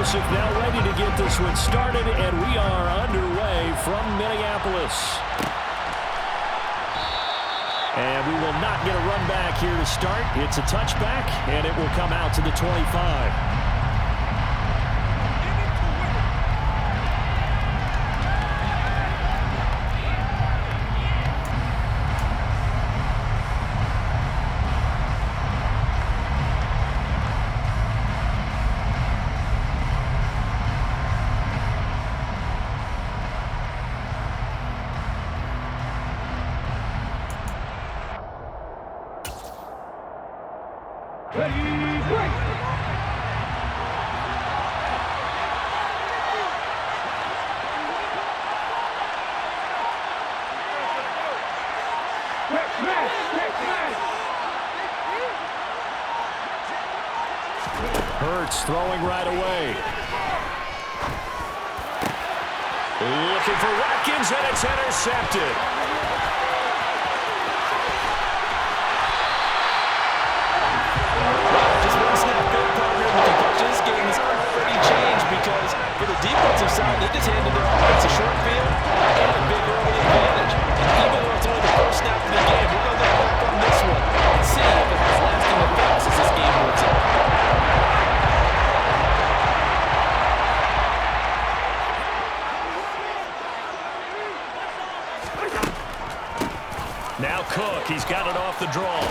Joseph now ready to get this one started, and we are underway from Minneapolis. And we will not get a run back here to start. It's a touchback, and it will come out to the 25. Hurts throwing right away. Looking for Watkins, and it's intercepted. Just one snap, good partner. This game has already changed because for the defensive side, they just handed their offense a short field and a big early advantage. And even though it's only the first snap of the game, we're going to look back on this one and see if it has lasting effects as this game moves on. Now Cook, he's got it off the draw.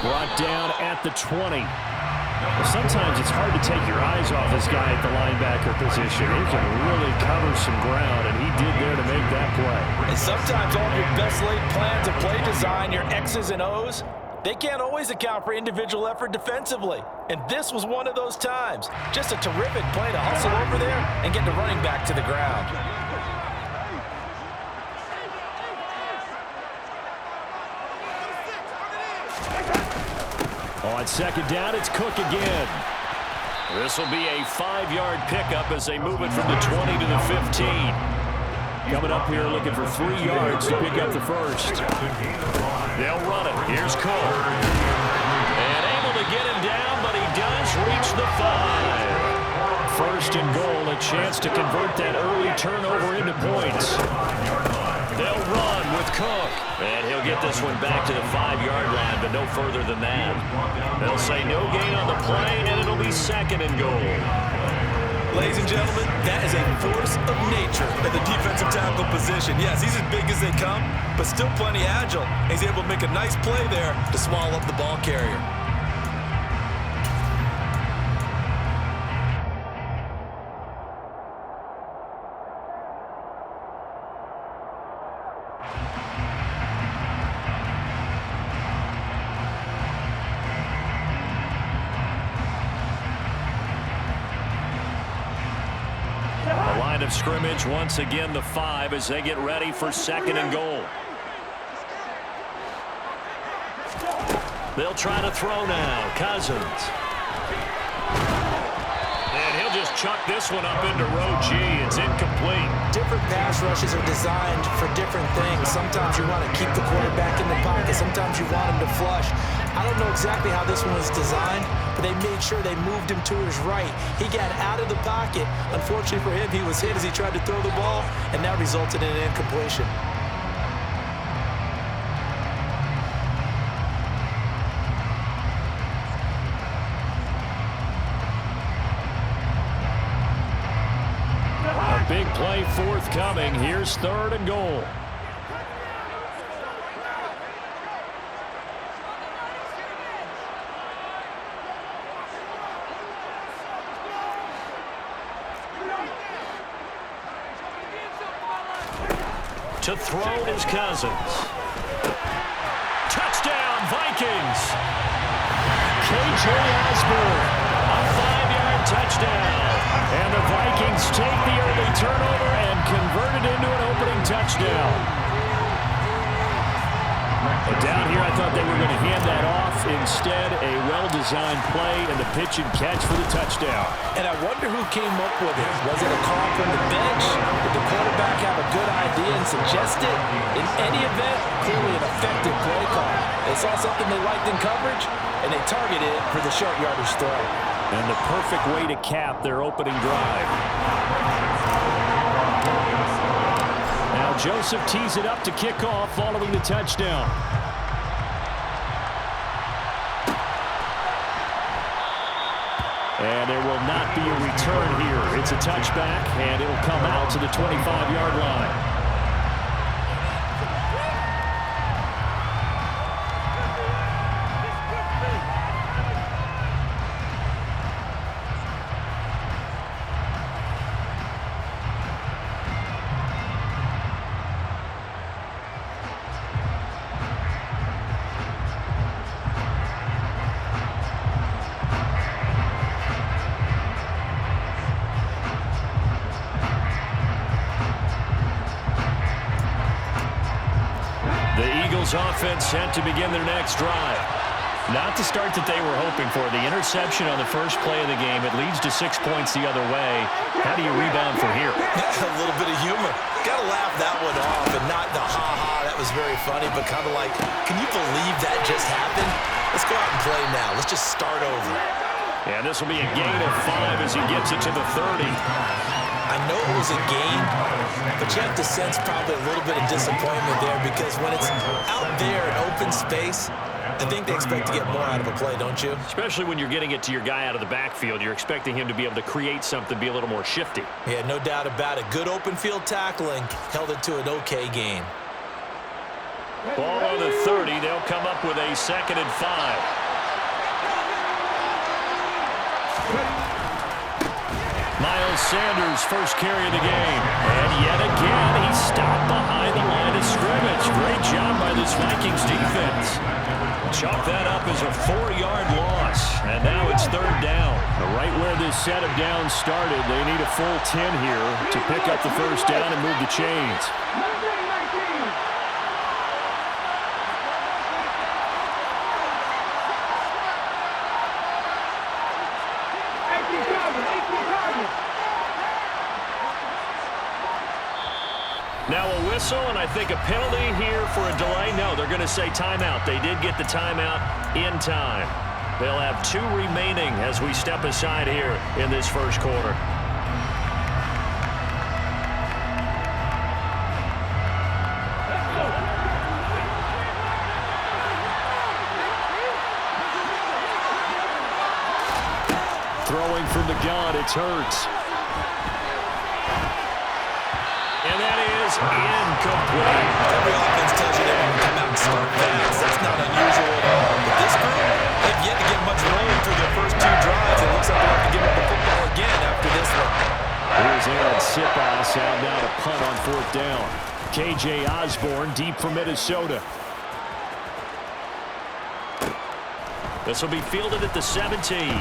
Brought down at the 20. Well, sometimes it's hard to take your eyes off this guy at the linebacker position. He can really cover some ground, and he did there to make that play. And sometimes all of your best laid plans of play design, your X's and O's, they can't always account for individual effort defensively. And this was one of those times. Just a terrific play to hustle over there and get the running back to the ground. On second down, it's Cook again. This will be a 5-yard pickup as they move it from the 20 to the 15. Coming up here looking for 3 yards to pick up the first. They'll run it. Here's Cook. And able to get him down, but he does reach the 5. First and goal, a chance to convert that early turnover into points. They'll run with Cook. And he'll get this one back to the 5-yard line, but no further than that. They'll say no gain on the play, and it'll be second and goal. Ladies and gentlemen, that is a force of nature at the defensive tackle position. Yes, he's as big as they come, but still plenty agile. He's able to make a nice play there to swallow up the ball carrier. Of scrimmage once again the 5 as they get ready for second and goal. They'll try to throw now. Cousins. And he'll just chuck this one up into row G. It's incomplete. Different pass rushes are designed for different things. Sometimes you want to keep the quarterback in the pocket. Sometimes you want him to flush. I don't know exactly how this one was designed, but they made sure they moved him to his right. He got out of the pocket. Unfortunately for him, he was hit as he tried to throw the ball, and that resulted in an incompletion. A big play forthcoming. Here's third and goal. To throw is Cousins. Touchdown, Vikings. KJ Osborne, a 5-yard touchdown. And the Vikings take the early turnover and convert it into an opening touchdown. But down here, I thought they were going to hand that off. Instead, a well-designed play and the pitch and catch for the touchdown. And I wonder who came up with it. Was it a call from the bench? Did the quarterback have a good idea and suggest it? In any event, clearly an effective play call. They saw something they liked in coverage, and they targeted it for the short yardage throw. And the perfect way to cap their opening drive. Now Joseph tees it up to kick off following the touchdown. And there will not be a return here. It's a touchback, and it'll come out to the 25-yard line. Offense sent to begin their next drive. Not the start that they were hoping for. The interception on the first play of the game. It leads to 6 points the other way. How do you rebound from here? A little bit of humor. Got to laugh that one off, and not the ha-ha. That was very funny, but kind of like, can you believe that just happened? Let's go out and play now. Let's just start over. And this will be a gain of 5 as he gets it to the 30. I know it was a game, but you have to sense probably a little bit of disappointment there because when it's out there in open space, I think they expect to get more out of a play, don't you? Especially when you're getting it to your guy out of the backfield. You're expecting him to be able to create something, be a little more shifty. Yeah, no doubt about it. Good open field tackling held it to an okay game. Ball on the 30. They'll come up with a 2nd and 5. Miles Sanders, first carry of the game. And yet again, he's stopped behind the line of scrimmage. Great job by this Vikings defense. Chalk that up as a 4-yard loss. And now it's 3rd down. Right where this set of downs started, they need a full 10 here to pick up the first down and move the chains. Now a whistle, and I think a penalty here for a delay. No, they're going to say timeout. They did get the timeout in time. They'll have 2 remaining as we step aside here in this first quarter. Throwing from the gun, it's Hurts. And that is incomplete. Every offense tells you they want to come out and start fast. That's not unusual at all. But this group, they've yet to get much rolling through their first 2 drives. It looks like they'll have to give up the football again after this one. Here's Aaron Sipas out now to punt on 4th down. K.J. Osborne deep from Minnesota. This will be fielded at the 17.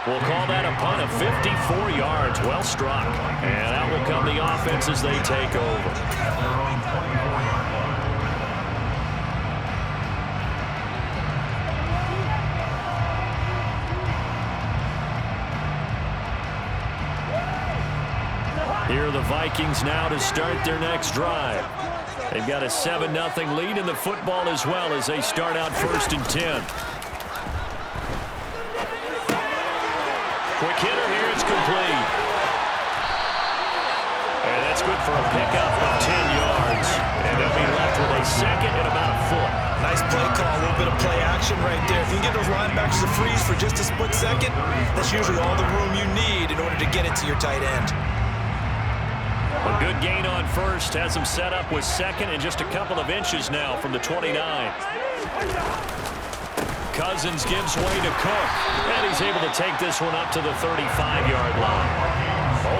We'll call that a punt of 54 yards. Well struck. And out will come the offense as they take over. Here are the Vikings now to start their next drive. They've got a 7-0 lead in the football as well as they start out 1st and 10. Quick hitter here, it's complete. And that's good for a pickup of 10 yards. And they'll be left with a 2nd and about a foot. Nice play call, a little bit of play action right there. If you can get those linebackers to freeze for just a split second, that's usually all the room you need in order to get it to your tight end. A good gain on 1st, has them set up with 2nd and just a couple of inches now from the 29. Cousins gives way to Cook, and he's able to take this one up to the 35-yard line.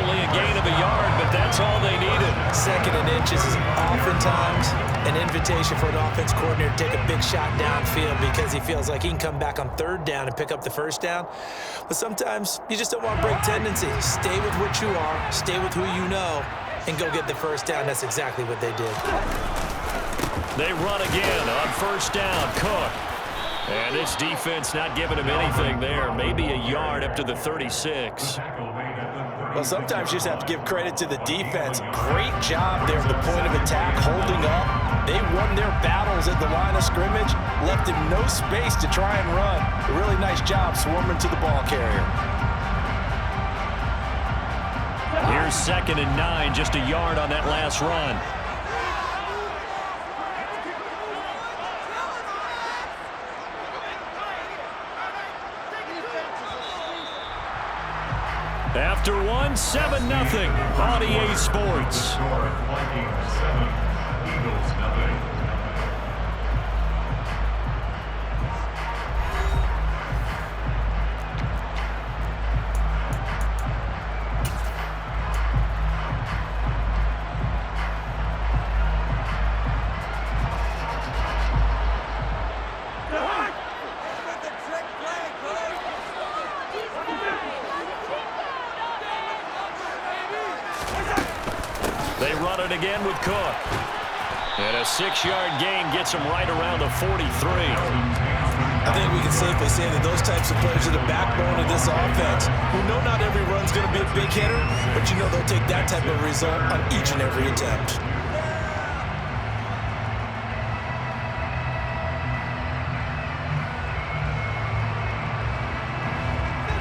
Only a gain of a yard, but that's all they needed. 2nd and inches is oftentimes an invitation for an offense coordinator to take a big shot downfield because he feels like he can come back on 3rd down and pick up the 1st down. But sometimes you just don't want to break tendency. Stay with what you are, stay with who you know, and go get the 1st down. That's exactly what they did. They run again on 1st down. Cook. And this defense not giving him anything there. Maybe a yard up to the 36. Well, sometimes you just have to give credit to the defense. Great job there at the point of attack, holding up. They won their battles at the line of scrimmage, left him no space to try and run. A really nice job swarming to the ball carrier. Here's 2nd and 9, just a yard on that last run. After one, 7-0 on EA Sports. They run it again with Cook. And a 6-yard gain gets them right around the 43. I think we can safely say that those types of players are the backbone of this offense, who know not every run's going to be a big hitter, but you know they'll take that type of result on each and every attempt.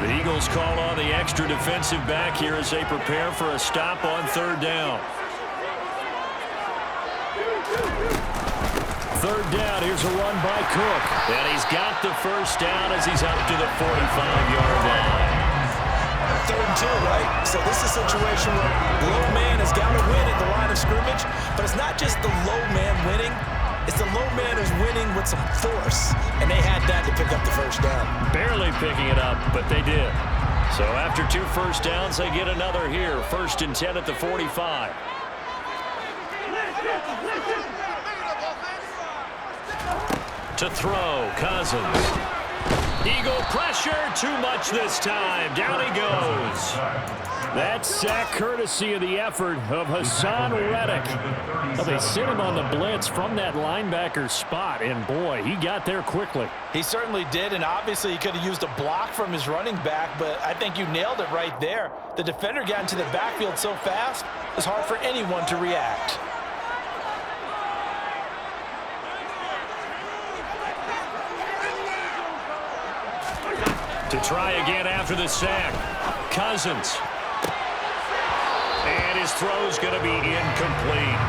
The Eagles call on the extra defensive back here as they prepare for a stop on 3rd down. 3rd down, here's a run by Cook. And he's got the first down as he's up to the 45-yard line. 3rd and 2, right? So this is a situation where the low man has got to win at the line of scrimmage, but it's not just the low man winning. It's the low man who's winning with some force, and they had that to pick up the first down. Barely picking it up, but they did. So after 2 first downs, they get another here. 1st and 10 at the 45. To throw, Cousins. Eagle pressure, too much this time. Down he goes. That sack courtesy of the effort of Hassan Reddick. Well, they sent him on the blitz from that linebacker spot, and boy, he got there quickly. He certainly did, and obviously he could have used a block from his running back, but I think you nailed it right there. The defender got into the backfield so fast, it's hard for anyone to react. To try again after the sack. Cousins. And his throw's going to be incomplete.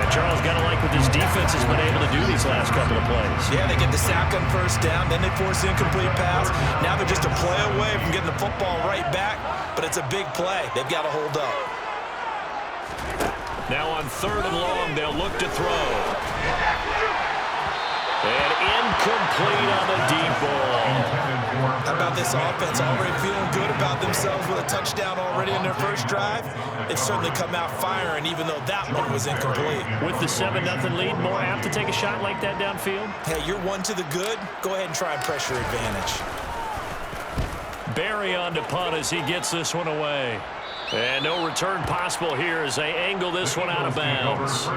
And Charles, got to like what this defense has been able to do these last couple of plays. Yeah, they get the sack on 1st down, then they force the incomplete pass. Now they're just a play away from getting the football right back, but it's a big play. They've got to hold up. Now on 3rd and long, they'll look to throw. And incomplete on the deep ball. How about this offense already feeling good about themselves with a touchdown already in their first drive? They've certainly come out firing, even though that one was incomplete. With the 7-0 lead, more apt to take a shot like that downfield? Hey, you're one to the good. Go ahead and try and pressure advantage. Barry on to punt as he gets this one away. And no return possible here as they angle this one out of bounds.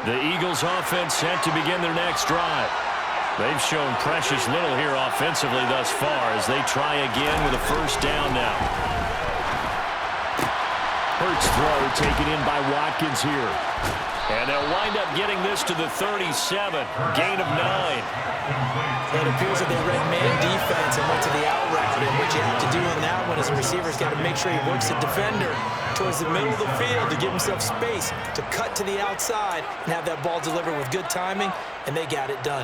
The Eagles offense set to begin their next drive. They've shown precious little here offensively thus far as they try again with a first down now. Hurts throw taken in by Watkins here. And they'll wind up getting this to the 37. Gain of 9. It appears that they read man defense and went to the out route. And what you have to do on that one is a receiver's got to make sure he works the defender towards the middle of the field to give himself space to cut to the outside and have that ball delivered with good timing, and they got it done.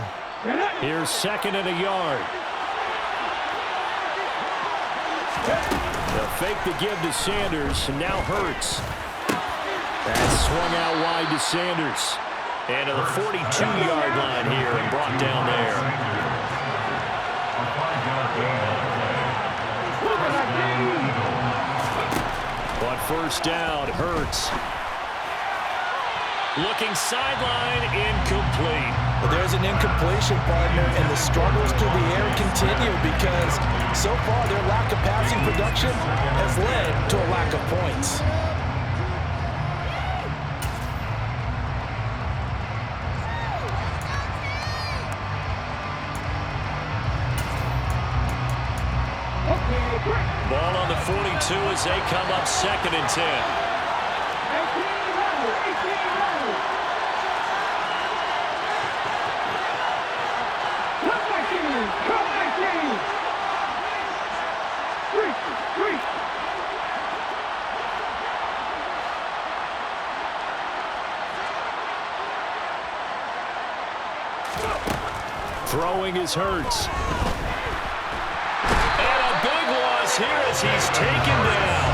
Here's 2nd and a yard. They'll fake the give to Sanders, and now Hurts. That's swung out wide to Sanders. And to the 42-yard line here and brought down there. On 1st down, Hurts. Looking sideline, incomplete. Well, there's an incompletion, partner, and the struggles through the air continue because so far their lack of passing production protection has led to a lack of points. Ball on the 42 as they come up 2nd and 10. Throwing is Hurts. Here as he's taken down.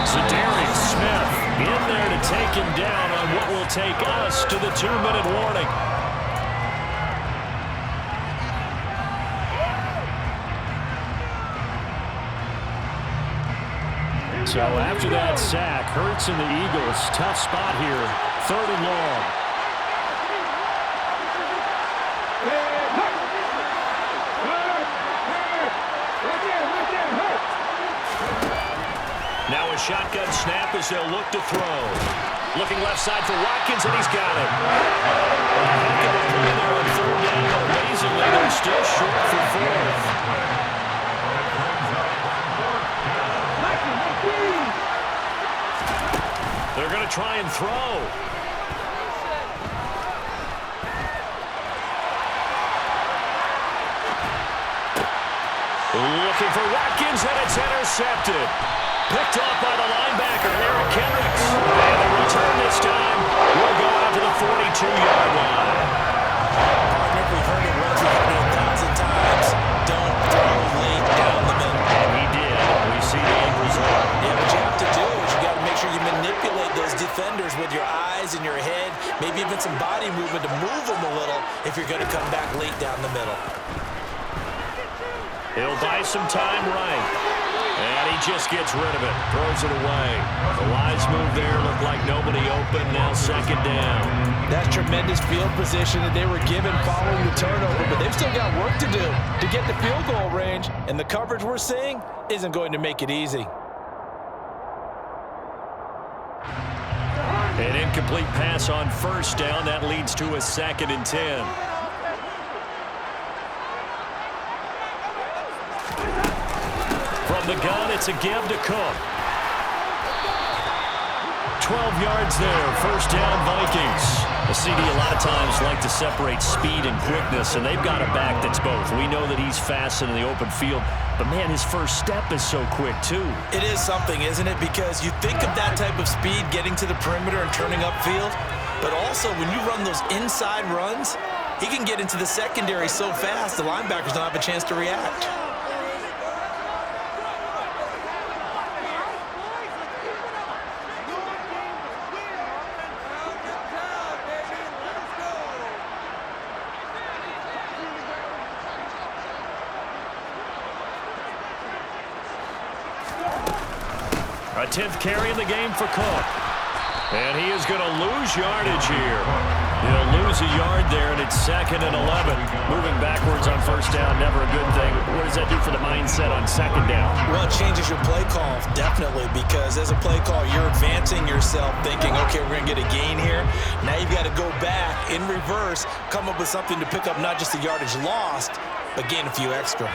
Zadarius Smith in there to take him down on what will take us to the 2-minute warning. So after that sack, Hurts and the Eagles, tough spot here, 3rd and long. Now a shotgun snap as they'll look to throw. Looking left side for Watkins, and he's got it. A heck of a play there on 3rd down, but amazingly, they're still short for 4th. They're going to try and throw. Looking for Watkins, and it's intercepted. Picked off by the linebacker, Eric Kendricks. And the return this time will go out to the 42-yard line. Partner, we've heard it once, we've heard it 1,000 times. Don't throw late down the middle. And he did. We see the end result. Yeah, what you have to do is you got to make sure you manipulate those defenders with your eyes and your head, maybe even some body movement to move them a little if you're going to come back late down the middle. He'll buy some time right. And he just gets rid of it. Throws it away. The wise move there. Looked like nobody open. Now 2nd down. That's tremendous field position that they were given following the turnover, but they've still got work to do to get the field goal range, and the coverage we're seeing isn't going to make it easy. An incomplete pass on 1st down. That leads to a 2nd and 10. From the gun, it's a give to Cook. 12 yards there, 1st down Vikings. The CD a lot of times like to separate speed and quickness, and they've got a back that's both. We know that he's fast in the open field, but man, his first step is so quick too. It is something, isn't it? Because you think of that type of speed getting to the perimeter and turning upfield, but also when you run those inside runs, he can get into the secondary so fast the linebackers don't have a chance to react. A 10th carry in the game for Cook. And he is going to lose yardage here. He'll lose a yard there, and it's 2nd and 11. Moving backwards on 1st down, never a good thing. What does that do for the mindset on 2nd down? Well, it changes your play call, definitely, because as a play call, you're advancing yourself, thinking, okay, we're going to get a gain here. Now you've got to go back in reverse, come up with something to pick up not just the yardage lost, but gain a few extra.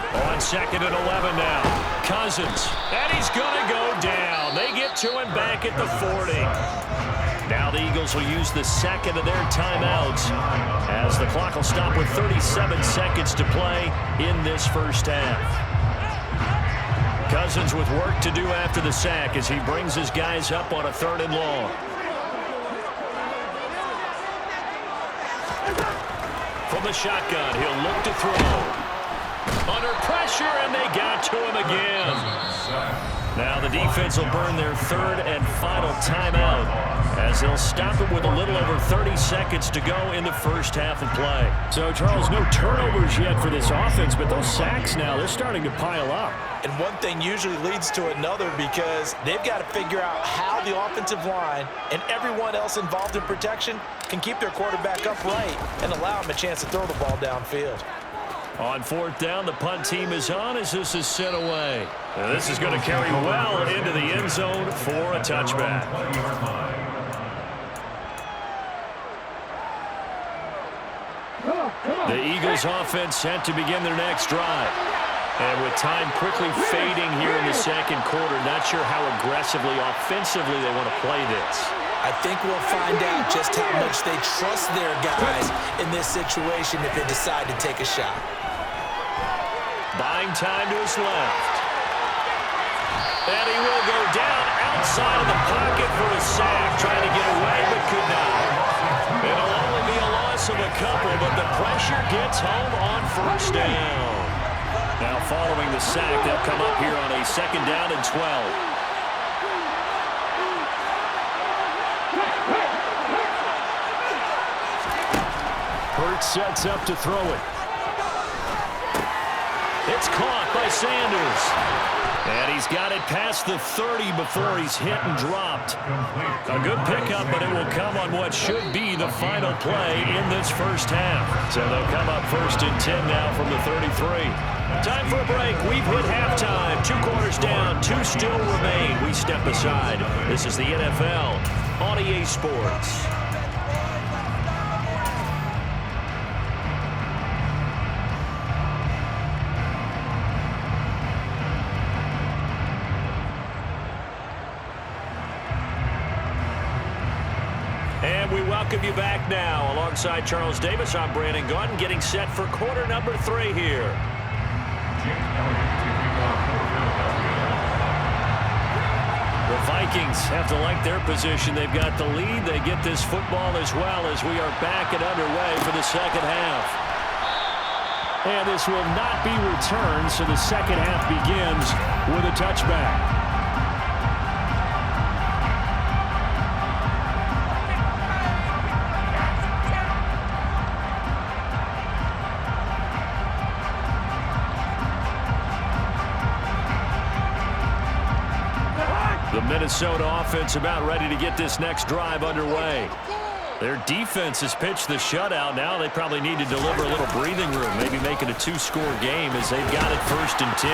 On 2nd and 11 now. Cousins. And he's going to go down. They get to him back at the 40. Now the Eagles will use the 2nd of their timeouts as the clock will stop with 37 seconds to play in this 1st half. Cousins with work to do after the sack as he brings his guys up on a 3rd and long. From the shotgun, he'll look to throw. Under pressure, and they got to him again. Now the defense will burn their 3rd and final timeout as they'll stop it with a little over 30 seconds to go in the 1st half of play. So, Charles, no turnovers yet for this offense, but those sacks now, they're starting to pile up. And one thing usually leads to another because they've got to figure out how the offensive line and everyone else involved in protection can keep their quarterback upright and allow him a chance to throw the ball downfield. On fourth down, the punt team is on as this is sent away. And this is going to carry well into the end zone for a touchback. The Eagles offense set to begin their next drive. And with time quickly fading here in the second quarter, not sure how aggressively, offensively they want to play this. I think we'll find out just how much they trust their guys in this situation if they decide to take a shot. Buying time to his left. And he will go down outside of the pocket for a sack, trying to get away but could not. It'll only be a loss of a couple, but the pressure gets home on first down. Now following the sack, they'll come up here on a 2nd down and 12. Hurts sets up to throw it. It's caught by Sanders. And he's got it past the 30 before he's hit and dropped. A good pickup, but it will come on what should be the final play in this first half. So they'll come up 1st and 10 now from the 33. Time for a break. We've hit halftime. 2 quarters down, 2 still remain. We step aside. This is the NFL on EA Sports. And we welcome you back now. Alongside Charles Davis, I'm Brandon Gunn, getting set for quarter number 3 here. The Vikings have to like their position. They've got the lead. They get this football as well as we are back and underway for the second half. And this will not be returned, so the second half begins with a touchback. The Minnesota offense about ready to get this next drive underway. Their defense has pitched the shutout. Now they probably need to deliver a little breathing room, maybe make it a 2-score game as they've got it 1st and 10.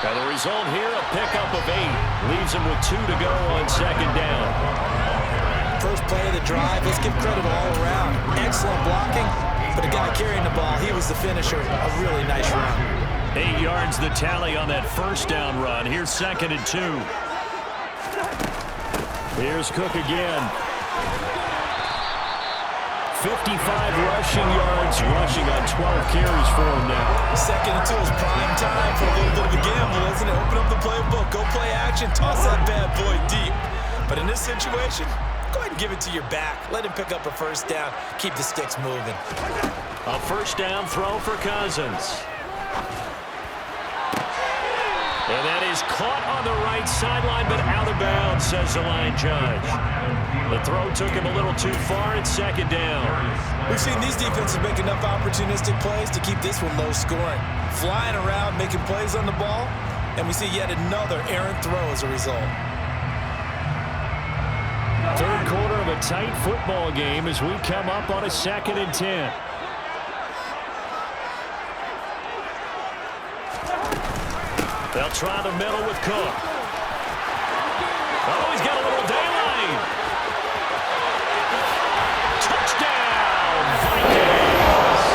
Now the result here, a pickup of 8. Leaves them with 2 to go on 2nd down. First play of the drive, let's give credit all around. Excellent blocking, but the guy carrying the ball, he was the finisher. A really nice run. 8 yards the tally on that 1st down run. Here's 2nd and 2. Here's Cook again. 55 rushing yards, rushing on 12 carries for him now. 2nd and 2 is prime time for a little bit of a gamble, isn't it? Open up the playbook, go play action, toss that bad boy deep. But in this situation, go ahead and give it to your back. Let him pick up a 1st down, keep the sticks moving. A 1st down throw for Cousins. And that is caught on the right sideline, but out of bounds, says the line judge. The throw took him a little too far. It's 2nd down. We've seen these defenses make enough opportunistic plays to keep this one low scoring. Flying around, making plays on the ball, and we see yet another errant throw as a result. 3rd quarter of a tight football game as we come up on a 2nd and 10. They'll try the middle with Cook. Oh, he's got a little daylight. Touchdown, Vikings.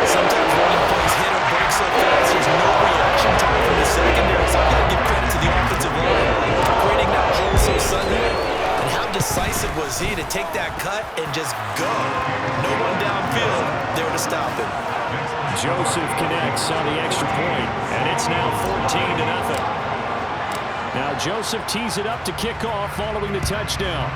Sometimes running plays hit or break so fast, there's no reaction time from the secondary. So I've got to give credit to the offensive line for creating that hole so suddenly. And how decisive was he to take that cut and just go? No one downfield there to stop him. Joseph connects on the extra point, and it's now 14-0. Now Joseph tees it up to kick off following the touchdown.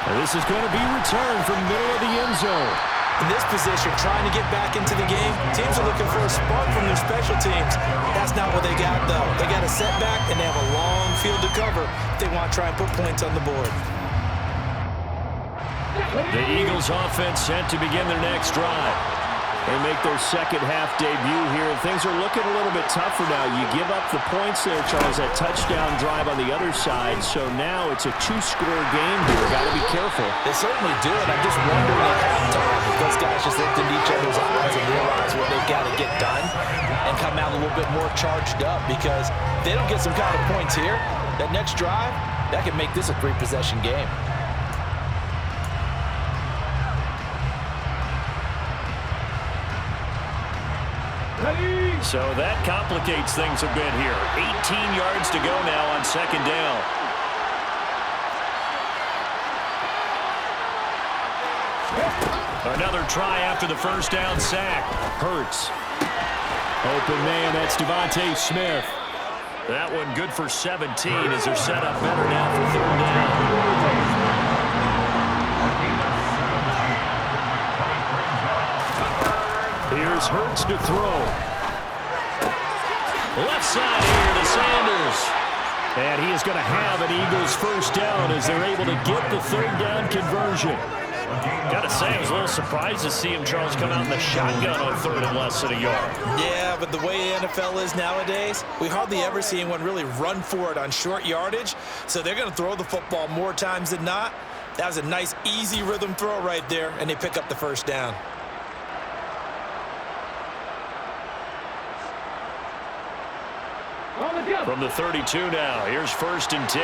And this is going to be returned from middle of the end zone. In this position, trying to get back into the game, teams are looking for a spark from their special teams. That's not what they got, though. They got a setback, and they have a long field to cover if they want to try and put points on the board. The Eagles offense set to begin their next drive. They make their second half debut here, and things are looking a little bit tougher now. You give up the points there, Charles, that touchdown drive on the other side, so now it's a two-score game here. Got to be careful. They certainly do it. I'm just wondering at halftime if those guys just looked into each other's eyes and realized what they've got to get done and come out a little bit more charged up, because if they don't get some kind of points here, that next drive, that could make this a three-possession game. So that complicates things a bit here. 18 yards to go now on second down. Another try after the first down sack. Hurts. Open man, that's Devontae Smith. That one good for 17 as they're set up better now for third down. Here's Hurts to throw. Left side here to Sanders. And he is going to have an Eagles first down as they're able to get the third down conversion. Got to say, I was a little surprised to see him, Charles, come out in the shotgun on third and less than a yard. Yeah, but the way the NFL is nowadays, we hardly ever see anyone really run for it on short yardage. So they're going to throw the football more times than not. That was a nice, easy rhythm throw right there, and they pick up the first down. From the 32 now, here's first and 10.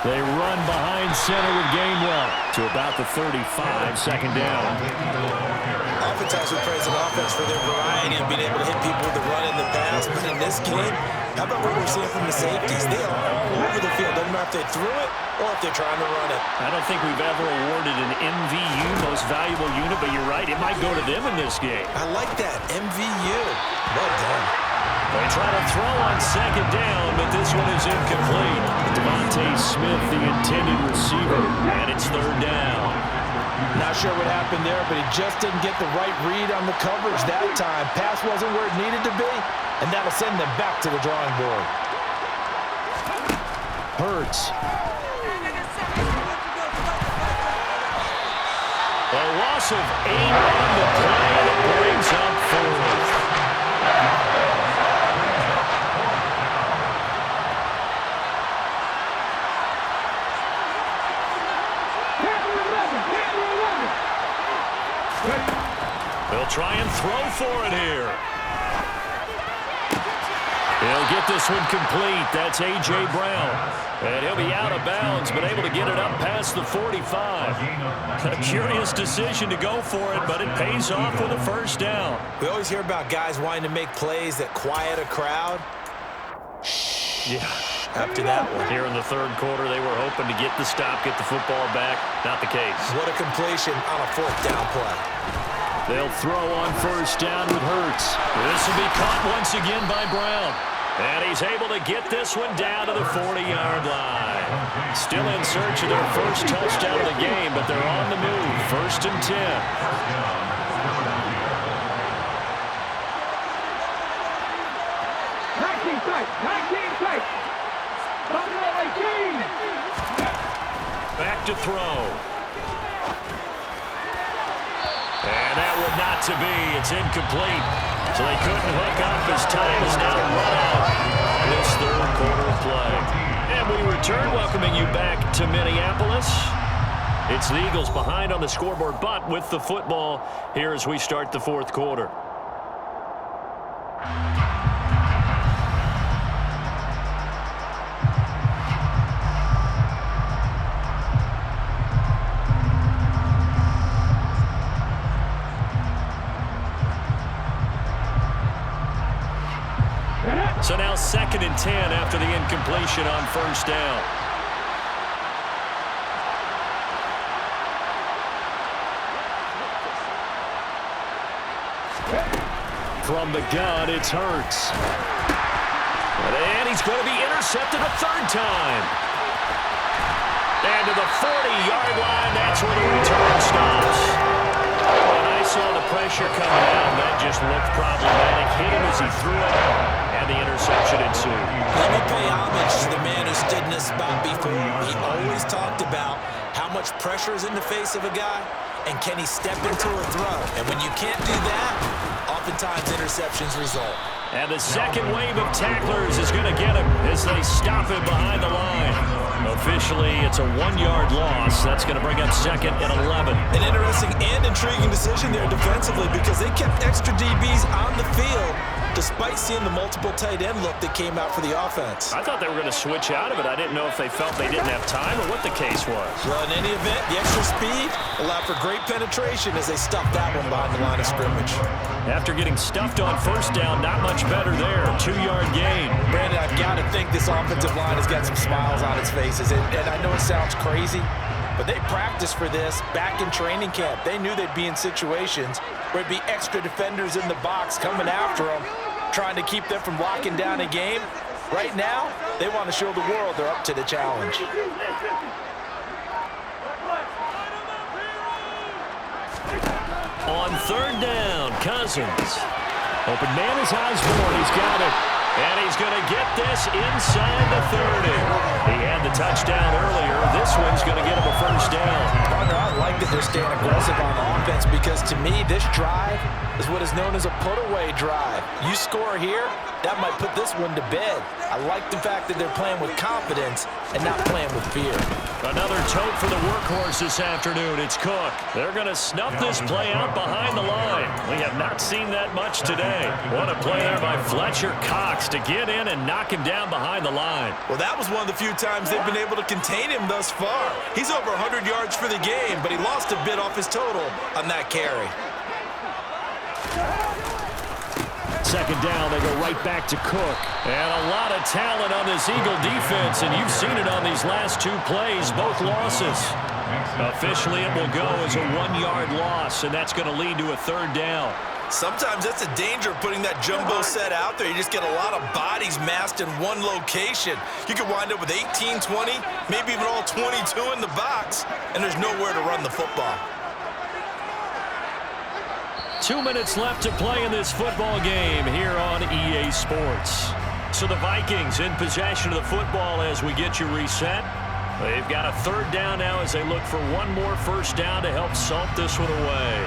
They run behind center with Gainwell to about the 35, second down. Oftentimes we praise an offense for their variety and being able to hit people with the run and the pass. But in this game, how about what we're seeing from the safeties? They are all over the field. Doesn't matter if they threw it or if they're trying to run it. I don't think we've ever awarded an MVU, most valuable unit, but you're right, it might go to them in this game. I like that, MVU. Well done. They try to throw on second down, but this one is incomplete. Devontae Smith, the intended receiver, and it's third down. Not sure what happened there, but he just didn't get the right read on the coverage that time. Pass wasn't where it needed to be, and that'll send them back to the drawing board. Hurts. A loss of 8 on the play that brings up fourth. They'll try and throw for it here. He'll get this one complete. That's A.J. Brown. And he'll be out of bounds, but able to get it up past the 45. A curious decision to go for it, but it pays off with a first down. We always hear about guys wanting to make plays that quiet a crowd. Yeah. After that one. Here in the third quarter, they were hoping to get the stop, get the football back. Not the case. What a completion on a fourth down play. They'll throw on first down with Hurts. This will be caught once again by Brown. And he's able to get this one down to the 40-yard line. Still in search of their first touchdown of the game, but they're on the move. First and 10. Back to throw. And that would not to be. It's incomplete. So they couldn't hook up as time is now run out on this third quarter of play. And we return, welcoming you back to Minneapolis. It's the Eagles behind on the scoreboard, but with the football here as we start the fourth quarter. So now second and 10 after the incompletion on first down. From the gun, it's Hurts. And he's going to be intercepted a third time. And to the 40-yard line, that's where the return stops. When I saw the pressure coming out, that just looked problematic. Hit him as he threw it. And and the interception ensued. Let me pay homage to the man who stood in this spot before. He always talked about how much pressure is in the face of a guy, and can he step into a throw. And when you can't do that, oftentimes interceptions result. And the second wave of tacklers is going to get him as they stop him behind the line. Officially, it's a 1-yard loss. That's going to bring up 2nd and 11. An interesting and intriguing decision there defensively because they kept extra DBs on the field despite seeing the multiple tight end look that came out for the offense. I thought they were going to switch out of it. I didn't know if they felt they didn't have time or what the case was. Well, in any event, the extra speed allowed for great penetration as they stuffed that one behind the line of scrimmage. After getting stuffed on first down, not much better there. 2-yard gain. Brandon, I've got to think this offensive line has got some smiles on its faces. And I know it sounds crazy, but they practiced for this back in training camp. They knew they'd be in situations where it'd be extra defenders in the box coming after them, trying to keep them from locking down a game. Right now, they want to show the world they're up to the challenge. On 3rd down, Cousins. Open man is Osborne. He's got it. And he's going to get this inside the 30. He had the touchdown earlier. This one's going to get him a first down. Partner, I like that they're staying aggressive on offense because to me, this drive is what is known as a put-away drive. You score here, that might put this one to bed. I like the fact that they're playing with confidence and not playing with fear. Another tote for the workhorse this afternoon. It's Cook. They're going to snuff this play out behind the line. We have not seen that much today. What a play there by Fletcher Cox to get in and knock him down behind the line. Well, that was one of the few times they've been able to contain him thus far. He's over 100 yards for the game, but he lost a bit off his total on that carry. 2nd down, they go right back to Cook. And a lot of talent on this Eagle defense, and you've seen it on these last 2 plays, both losses. Officially, it will go as a 1-yard loss, and that's going to lead to a 3rd down. Sometimes that's a danger of putting that jumbo set out there. You just get a lot of bodies massed in one location. You could wind up with 18, 20, maybe even all 22 in the box, and there's nowhere to run the football. 2 minutes left to play in this football game here on EA Sports. So the Vikings in possession of the football as we get you reset. They've got a 3rd down now as they look for one more first down to help salt this one away.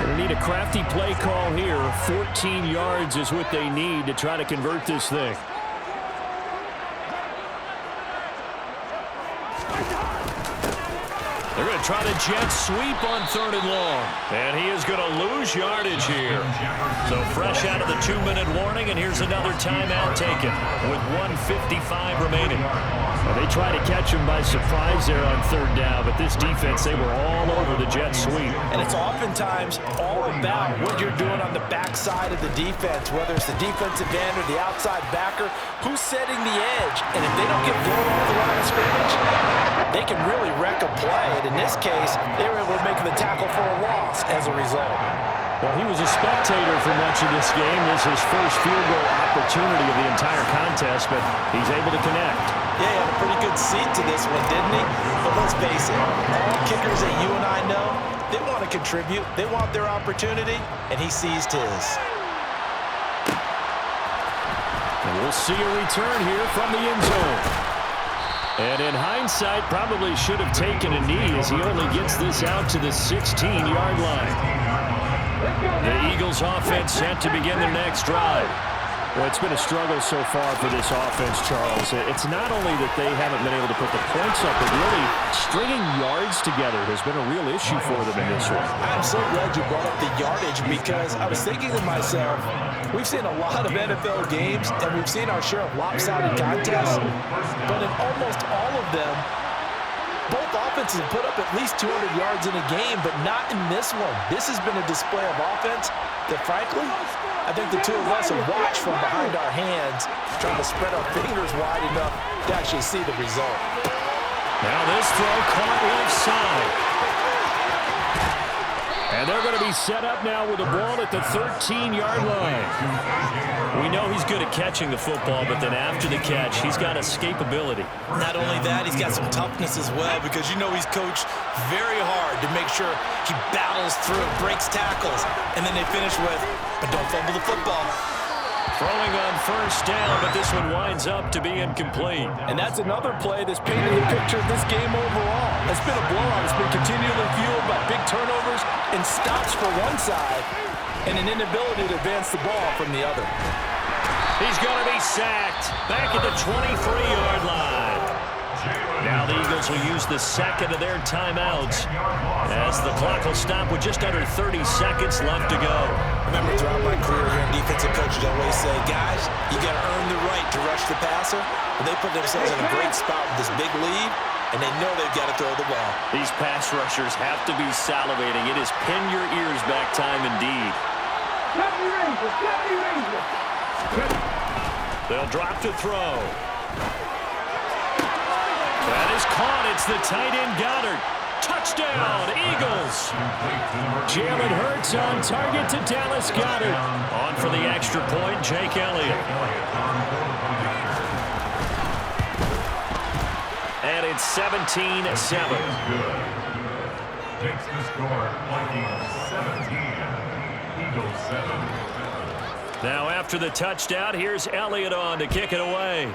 They need a crafty play call here. 14 yards is what they need to try to convert this thing. They're going to try to jet sweep on 3rd and long. And he is going to lose yardage here. So fresh out of the 2-minute warning, and here's another timeout taken with 1:55 remaining. Well, they try to catch him by surprise there on 3rd down, but this defense, they were all over the jet sweep. And it's oftentimes all about what you're doing on the backside of the defense, whether it's the defensive end or the outside backer, who's setting the edge. And if they don't get blown off the line of scrimmage, they can really wreck a play. And in this case, they were able to make the tackle for a loss as a result. Well, he was a spectator for much of this game. This is his first field goal opportunity of the entire contest, but he's able to connect. Yeah, he had a pretty good seat to this one, didn't he? But let's face it, all kickers that you and I know, they want to contribute. They want their opportunity, and he seized his. And we'll see a return here from the end zone. And in hindsight, probably should have taken a knee as he only gets this out to the 16-yard line. The Eagles offense set to begin their next drive. Well, it's been a struggle so far for this offense, Charles. It's not only that they haven't been able to put the points up, but really stringing yards together has been a real issue for them in this one. I'm so glad you brought up the yardage because I was thinking to myself, we've seen a lot of NFL games and we've seen our share of lopsided contests, but in almost all of them, both offenses have put up at least 200 yards in a game, but not in this one. This has been a display of offense that, frankly, I think the two of us have watched from behind our hands, trying to spread our fingers wide enough to actually see the result. Now this throw caught left side. And they're going to be set up now with the ball at the 13-yard line. We know he's good at catching the football, but then after the catch, he's got escapability. Not only that, he's got some toughness as well because you know he's coached very hard to make sure he battles through, breaks tackles, and then they finish with, but don't fumble the football. Throwing on first down, but this one winds up to be incomplete. And that's another play that's painted the picture of this game overall. It's been a blowout. It's been continually fueled by big turnovers and stops for one side and an inability to advance the ball from the other. He's going to be sacked back at the 23-yard line. Now the Eagles will use the second of their timeouts as the clock will stop with just under 30 seconds left to go. Remember, throughout my career here, defensive coaches always say, guys, you got to earn the right to rush the passer. And they put themselves in a great spot with this big lead, and they know they've got to throw the ball. These pass rushers have to be salivating. It is pin your ears back time indeed. They'll drop to throw. That is caught. It's the tight end Goddard. Touchdown, Eagles. Jalen Hurts on target to Dallas Goedert. On for the extra point, Jake Elliott. And it's 17-7. Takes the score, Vikings 17, Eagles 7. Now after the touchdown, here's Elliott on to kick it away.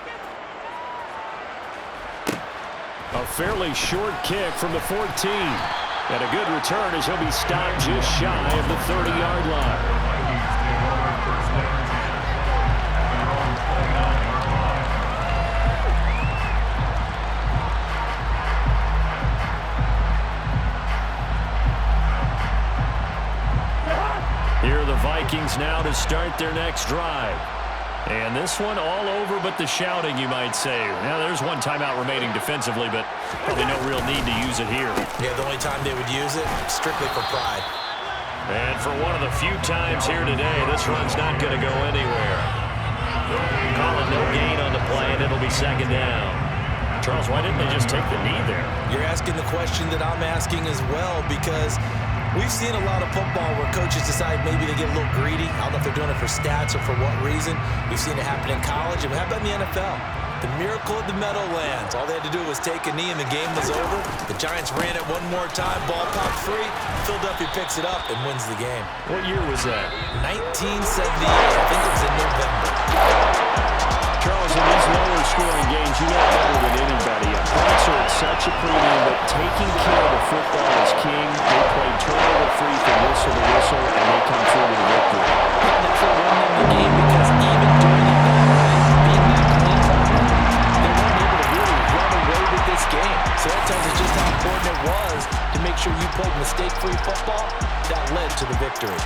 A fairly short kick from the 14. And a good return as he'll be stopped just shy of the 30-yard line. Here are the Vikings now to start their next drive. And this one all over but the shouting, you might say. Now, there's one timeout remaining defensively, but probably no real need to use it here. Yeah, the only time they would use it, strictly for pride. And for one of the few times here today, this run's not going to go anywhere. Calling no gain on the play, and it'll be second down. Charles, why didn't they just take the knee there? You're asking the question that I'm asking as well, because we've seen a lot of football where coaches decide maybe they get a little greedy. I don't know if they're doing it for stats or for what reason. We've seen it happen in college, and we have that in the NFL. The miracle of the Meadowlands. All they had to do was take a knee, and the game was over. The Giants ran it one more time. Ball popped free. Philadelphia picks it up and wins the game. What year was that? 1978. I think it was in November. Charles, in these lower-scoring games, you know better than anybody. Points are at such a premium, but taking care of the football is king. They play turnover-free from whistle to whistle, and they come through to the victory. And that's what won them the game, because even during the being that clean partner, they weren't able to really run away with this game. So that tells us just how important it was to make sure you played mistake-free football. That led to the victory.